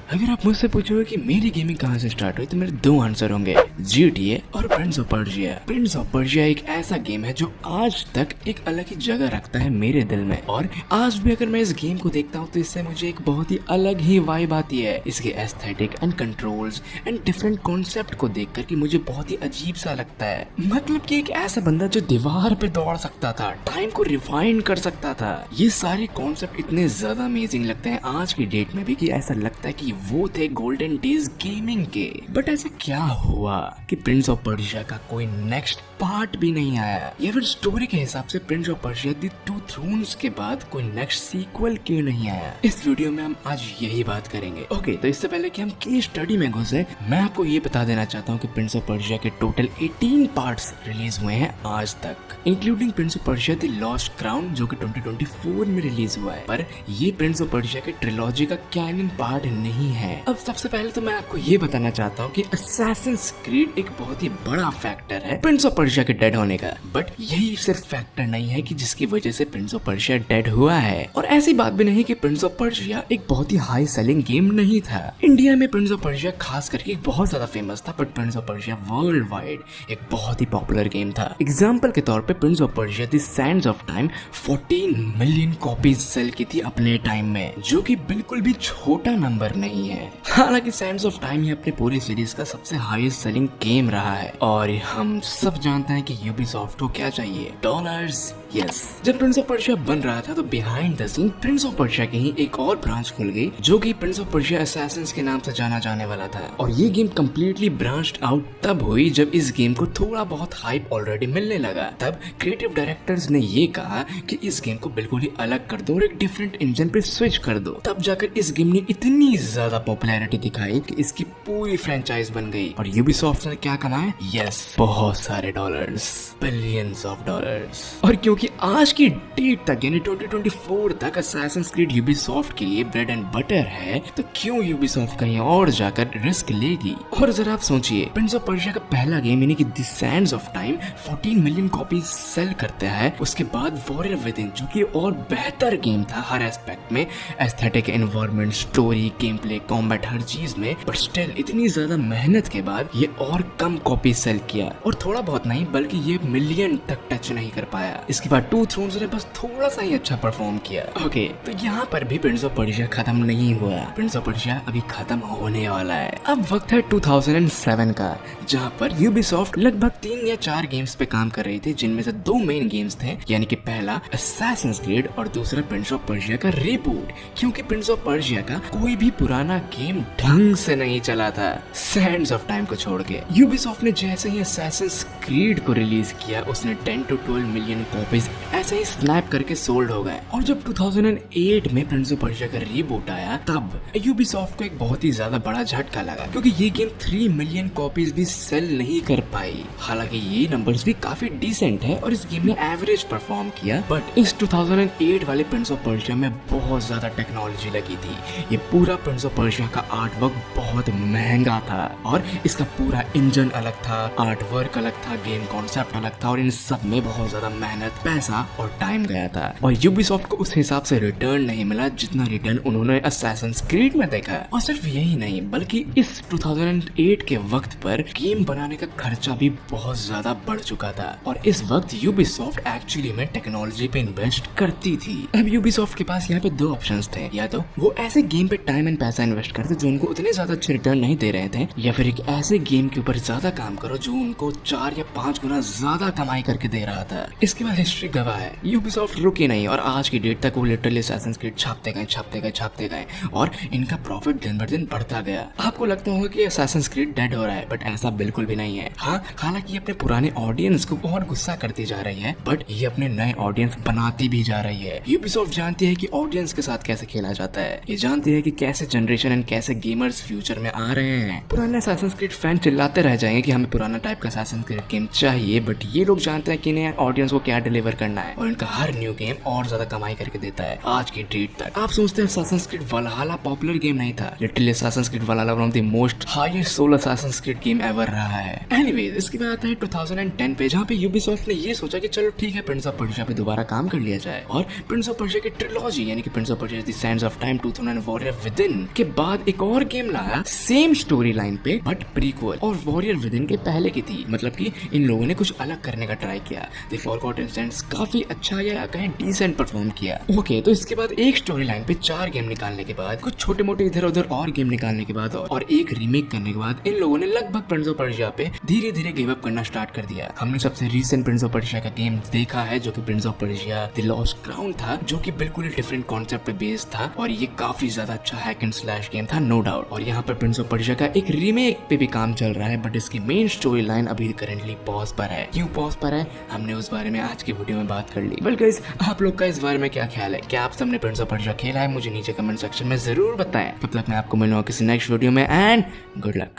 अगर आप मुझसे पूछोगे कि मेरी गेमिंग कहाँ से स्टार्ट हुई तो मेरे दो आंसर होंगे, GTA और Prince of Persia. Prince of Persia एक ऐसा गेम है जो आज तक एक अलग ही जगह रखता है मेरे दिल में, और आज भी अगर मैं इस गेम को देखता हूँ तो इससे मुझे एक बहुत ही अलग ही वाइब आती है। इसके aesthetic and controls and different concept को देख कर के मुझे बहुत ही अजीब सा लगता है। मतलब कि एक ऐसा बंदा जो दीवार पे दौड़ सकता था, टाइम को रिवाइंड कर सकता था, ये सारे कॉन्सेप्ट इतने ज्यादा अमेजिंग लगते हैं आज की डेट में भी कि ऐसा लगता है कि वो थे गोल्डन डेज गेमिंग के। बट ऐसा क्या हुआ कि प्रिंस ऑफ पर्शिया का कोई नेक्स्ट पार्ट भी नहीं आया, या फिर स्टोरी के हिसाब से Prince of Persia the two thrones के बाद कोई नेक्स्ट सीक्वल क्यों नहीं आया? इस वीडियो में हम आज यही बात करेंगे। ओके, तो इससे पहले कि हम केस स्टडी में घुसे, मैं आपको ये बता देना चाहता हूँ कि प्रिंस ऑफ पर्शिया के टोटल 18 पार्ट्स रिलीज हुए हैं आज तक, including Prince of Persia the lost crown जो कि 2024 में रिलीज हुआ है। पर ये प्रिंस ऑफ पर्शिया के ट्रिलॉजी का कैनन पार्ट नहीं है। अब सबसे पहले तो मैं आपको ये बताना चाहता हूँ कि असैसिन्स क्रीड एक बहुत ही बड़ा फैक्टर है प्रिंस ऑफ पर्शिया के डेड होने का, बट यही सिर्फ फैक्टर नहीं है कि जिसकी वजह से प्रिंस ऑफ पर्शिया डेड हुआ है। और ऐसी बात भी नहीं कि प्रिंस ऑफ पर्शिया एक बहुत ही हाई सेलिंग गेम नहीं था। इंडिया में प्रिंस ऑफ पर्शिया खास करके बहुत ज्यादा फेमस था, but Prince of Persia world wide एक बहुत ही पॉपुलर गेम था। एग्जाम्पल के तौर पे Prince of Persia the Sands of Time 14 million copies sale की थी अपने टाइम में, जो कि बिल्कुल भी छोटा नंबर नहीं है। हालांकि सैंड्स ऑफ टाइम ही अपने पूरी सीरीज का सबसे हाईएस्ट सेलिंग गेम रहा है, और हम सब जानते हैं कि यूबीसॉफ्ट को क्या चाहिए, डॉलर्स। यस, जब प्रिंस ऑफ पर्शिया बन रहा था तो behind the scene Prince of Persia की ही एक और ब्रांच खुल गई जो कि प्रिंस ऑफ पर्शिया असैसिन्स के नाम से जाना जाने वाला था। और ये गेम कंप्लीटली ब्रांच्ड आउट तब हुई जब इस गेम को थोड़ा बहुत हाइप ऑलरेडी मिलने लगा। तब क्रिएटिव डायरेक्टर्स ने ये कहा कि इस गेम को बिल्कुल ही अलग कर दो और एक डिफरेंट इंजन पे स्विच कर दो। तब जाकर इस गेम ने इतनी ज्यादा पॉपुलैरिटी दिखाई कि इसकी पूरी फ्रेंचाइज बन गई। और यूबीसॉफ्ट ने क्या कमाया? यस, बहुत सारे डॉलर्स, बिलियंस ऑफ डॉलर्स। और क्योंकि आज की डेट तक यानी 2024 तक असैसिन्स क्रीड यूबीसॉफ्ट के लिए ब्रेड एंड बटर है, तो क्यों यूबीसॉफ्ट कहीं और जाकर रिस्क लेगी? और जरा आप सोचिए, प्रिंस ऑफ पर्शिया का पहला गेम यानी कि the Sands of Time 14 million copies sale करता है। उसके बाद वॉरियर विदिन जो कि और बेहतर गेम था हर एस्पेक्ट में, aesthetic, environment, story, game play, combat, हर चीज में, बट स्टिल इतनी ज्यादा मेहनत के बाद ये और कम कॉपी सेल किया, और थोड़ा बहुत नहीं बल्कि ये मिलियन तक टच नहीं कर पाया। इसके बाद टू थ्रोन्स ने बस थोड़ा सा ही अच्छा परफॉर्म किया। ओके, तो यहाँ पर भी प्रिंस ऑफ पर्शिया खत्म नहीं हुआ। प्रिंस ऑफ पर्शिया अभी खत्म होने वाला है। अब वक्त है 2007 का, जहाँ पर यूबीसॉफ्ट लगभग 3 या 4 गेम्स पे काम कर रही थी, जिनमें से 2 मेन गेम्स थे, यानी कि पहला असैसिन्स क्रीड और दूसरा प्रिंस ऑफ पर्शिया का रिबूट। क्योंकि प्रिंस ऑफ पर्शिया का कोई भी पुराना गेम ढंग से नहीं चला था, सैंड्स ऑफ टाइम को छोड़ के। यूबीसॉफ्ट ने जैसे ही असैसिन्स क्रीड को रिलीज किया, उसने 10 to 12 मिलियन कॉपीज ऐसे ही स्नैप करके सोल्ड हो गए। और जब 2008 में प्रिंस ऑफ पर्शिया का रिबूट आया, तब यूबीसॉफ्ट को एक बहुत ही ज्यादा बड़ा झटका लगा, क्योंकि ये गेम 3 मिलियन कॉपीज भी सेल नहीं कर पाई। हालांकि ये नंबर्स भी काफी डिसेंट है और इस गेम ने एवरेज परफॉर्म किया, बट इस 2008 वाले प्रिंस ऑफ पर्शिया में बहुत ज्यादा टेक्नोलॉजी लगी थी। ये पूरा प्रिंस ऑफ पर्शिया का आर्ट वर्क बहुत महंगा था, और इसका पूरा इंजन अलग था, आर्ट वर्क अलग था, गेम कॉन्सेप्ट अलग था, और इन सब में बहुत ज्यादा मेहनत, पैसा और टाइम गया था। और यूबीसॉफ्ट को उस हिसाब से रिटर्न नहीं मिला जितना रिटर्न उन्होंने असैसिन्स क्रीड में देखा। और सिर्फ यही नहीं बल्कि इस 2008 के वक्त पर गेम बनाने का खर्चा भी बहुत ज्यादा बढ़ चुका था, और इस वक्त यूबीसॉफ्ट एक्चुअली में टेक्नोलॉजी पे इन्वेस्ट करती थी। अब यूबीसॉफ्ट के पास यहाँ पे 2 ऑप्शंस थे, या तो वो ऐसे गेम पे टाइम एंड पैसा इन्वेस्ट करते जो उनको उतने ज्यादा अच्छे रिटर्न नहीं दे रहे थे, या फिर एक ऐसे गेम के ऊपर ज्यादा काम करो जो उनको 4 या 5 गुना ज्यादा कमाई करके दे रहा था। इसके बाद हिस्ट्री गवाह है, यूबीसॉफ्ट रुकी नहीं, और आज की डेट तक वो लिटरली असैसिन्स क्रीड छापते गए, और इनका प्रॉफिट दिन ब दिन बढ़ता गया। आपको लगता होगा कि असैसिन्स क्रीड डेड हो रहा है, बट ऐसा बिल्कुल भी नहीं है। हाँ, हालांकि ये अपने पुराने ऑडियंस को और गुस्सा करती जा रही है, बट ये अपने नए ऑडियंस बनाती भी जा रही है। यूबीसॉफ्ट जानती है कि ऑडियंस के साथ कैसे खेला जाता है, ये जानती है कि कैसे जनरेशन एंड कैसे गेमर्स फ्यूचर में आ रहे हैं। पुराने असैसिन्स क्रीड फैन चिल्लाते रह जाएंगे कि हमें पुराना टाइप का असैसिन्स क्रीड गेम चाहिए, बट ये लोग जानते हैं कि नए ऑडियंस को क्या डिलीवर डिलीवर करना है और इनका हर न्यू गेम और ज्यादा कमाई करके देता है आज की डेट तक। आप सोचते हैं Assassin's Creed Valhalla popular game नहीं था, literally Assassin's Creed Valhalla one of the most highest sold Assassin's Creed game ever रहा है। एनीवेज, इसके बाद आता है 2010 पे, जहाँ पे Ubisoft ने ये सोचा कि चलो ठीक है प्रिंस ऑफ पर्शिया पे दोबारा काम कर लिया जाए और प्रिंस ऑफ पर्शिया की ट्रिलॉजी यानी कि Prince of Persia the Sands of time 2000 warrior within के बाद एक और गेम लाया सेम स्टोरी लाइन पे बट प्रीक्वल, और वॉरियर विदिन के पहले की थी। मतलब कि इन लोगों ने कुछ अलग करने का ट्राई किया। द फॉरगॉटन सैंड्स काफी अच्छा या कहीं डिसेंट परफॉर्म किया। ओके, तो इसके बाद एक स्टोरी लाइन पे 4 गेम निकालने के बाद, कुछ छोटे मोटे इधर उधर और गेम निकालने के बाद और एक रीमेक करने के बाद इन लोगों ने लगभग प्रिंस ऑफ पर्शिया पे धीरे धीरे गिव अप करना स्टार्ट कर दिया। हमने सबसे रीसेंट प्रिंस ऑफ पर्शिया का गेम देखा है जो कि Prince of Persia the lost crown था, जो कि बिल्कुल ही डिफरेंट कॉन्सेप्ट पे बेस्ड था और ये काफी ज्यादा अच्छा हैक एंड स्लैश गेम था, नो डाउट। और यहाँ पर प्रिंस ऑफ पर्शिया का एक रीमेक पे भी काम चल रहा है बट इसकी मेन स्टोरी लाइन अभी करेंटली पॉज पर है। क्यों पॉज पर है, हमने उस बारे में आज की वीडियो में बात कर ली। वेल गाइस, आप लोग का इस बारे में क्या ख्याल है? क्या आप सबने प्रिंस ऑफ पर्शिया खेला है? मुझे नीचे कमेंट सेक्शन में जरूर बताएं। तब तक मैं आपको मिलूंगा किसी नेक्स्ट वीडियो में एंड गुड लक।